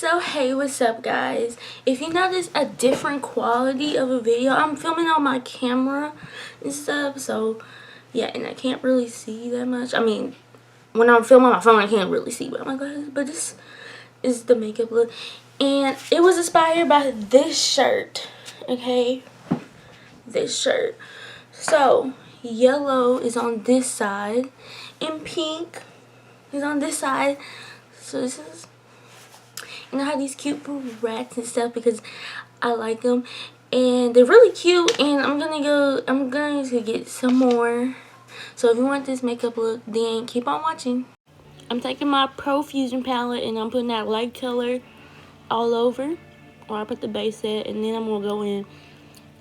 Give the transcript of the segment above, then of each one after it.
So hey, what's up guys? If you notice a different quality of a video, I'm filming on my camera and stuff, so yeah, and I can't really see that much. I mean, when I'm filming on my phone I can't really see with my glasses, but this is the makeup look. And it was inspired by this shirt, okay? This shirt. So yellow is on this side and pink is on this side. So this is, and I have these cute rats and stuff because I like them, and they're really cute. And I'm going to get some more. So if you want this makeup look, then keep on watching. I'm taking my Pro Fusion palette and I'm putting that light color all over, or I put the base set, and then I'm gonna go in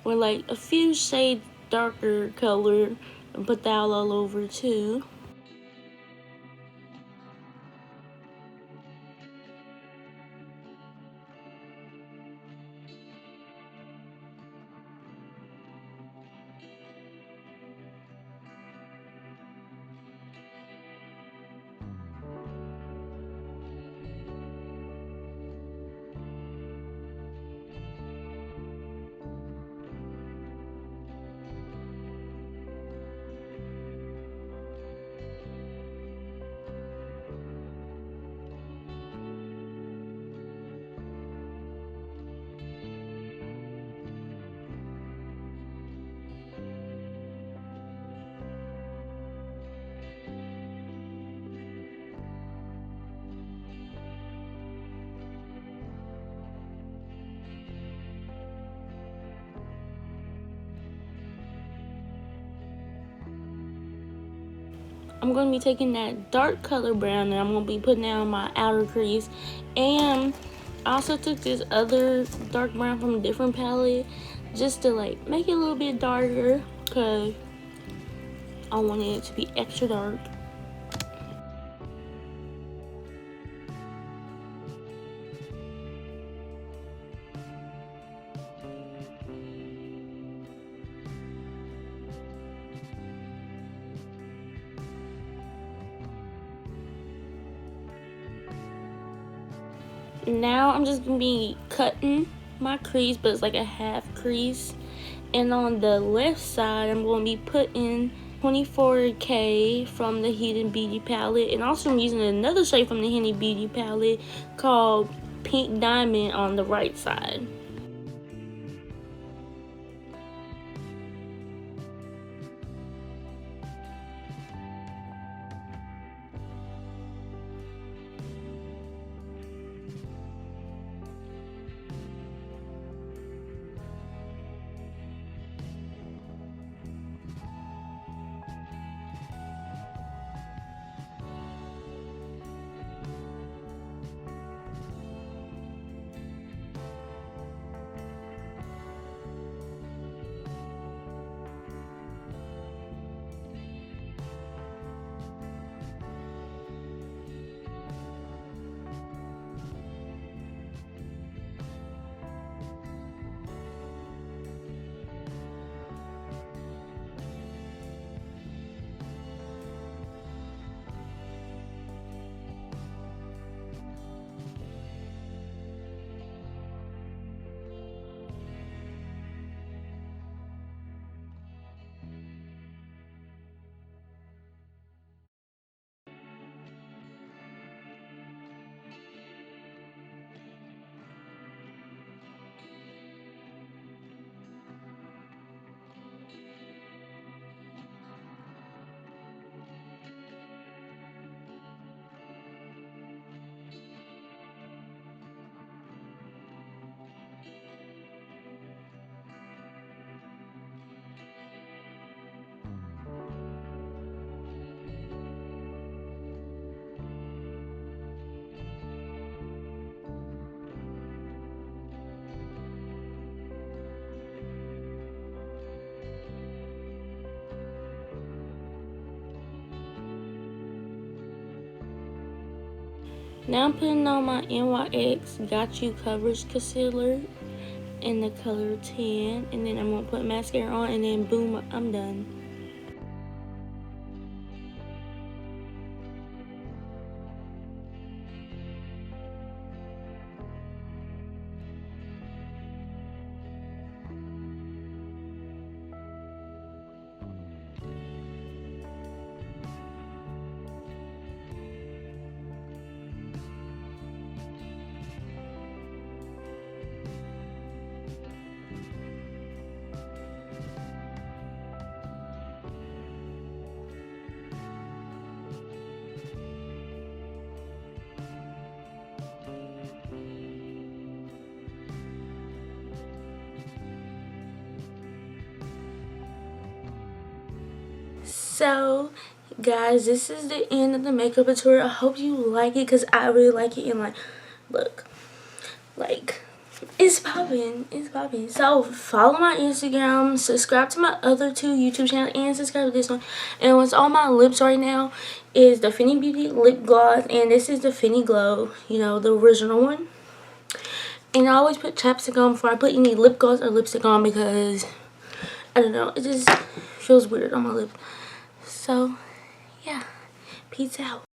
with like a few shades darker color and put that all over too. I'm going to be taking that dark color brown and I'm going to be putting that on my outer crease. And I also took this other dark brown from a different palette just to like make it a little bit darker because I wanted it to be extra dark. Now I'm just gonna be cutting my crease, but it's like a half crease. And on the left side, I'm gonna be putting 24K from the Hidden Beauty palette, and also I'm using another shade from the Hidden Beauty palette called Pink Diamond on the right side. Now I'm putting on my NYX Got You Coverage Concealer in the color 10, and then I'm going to put mascara on, and then boom, I'm done. So guys, this is the end of the makeup tutorial. I hope you like it because I really like it. And like, look, like, it's popping. It's popping. So follow my Instagram, subscribe to my other 2 YouTube channels, and subscribe to this one. And what's on my lips right now is the Fenty Beauty lip gloss, and this is the Fenty Glow, you know, the original one. And I always put chapstick on before I put any lip gloss or lipstick on because I don't know, it just feels weird on my lip. So yeah, peace out.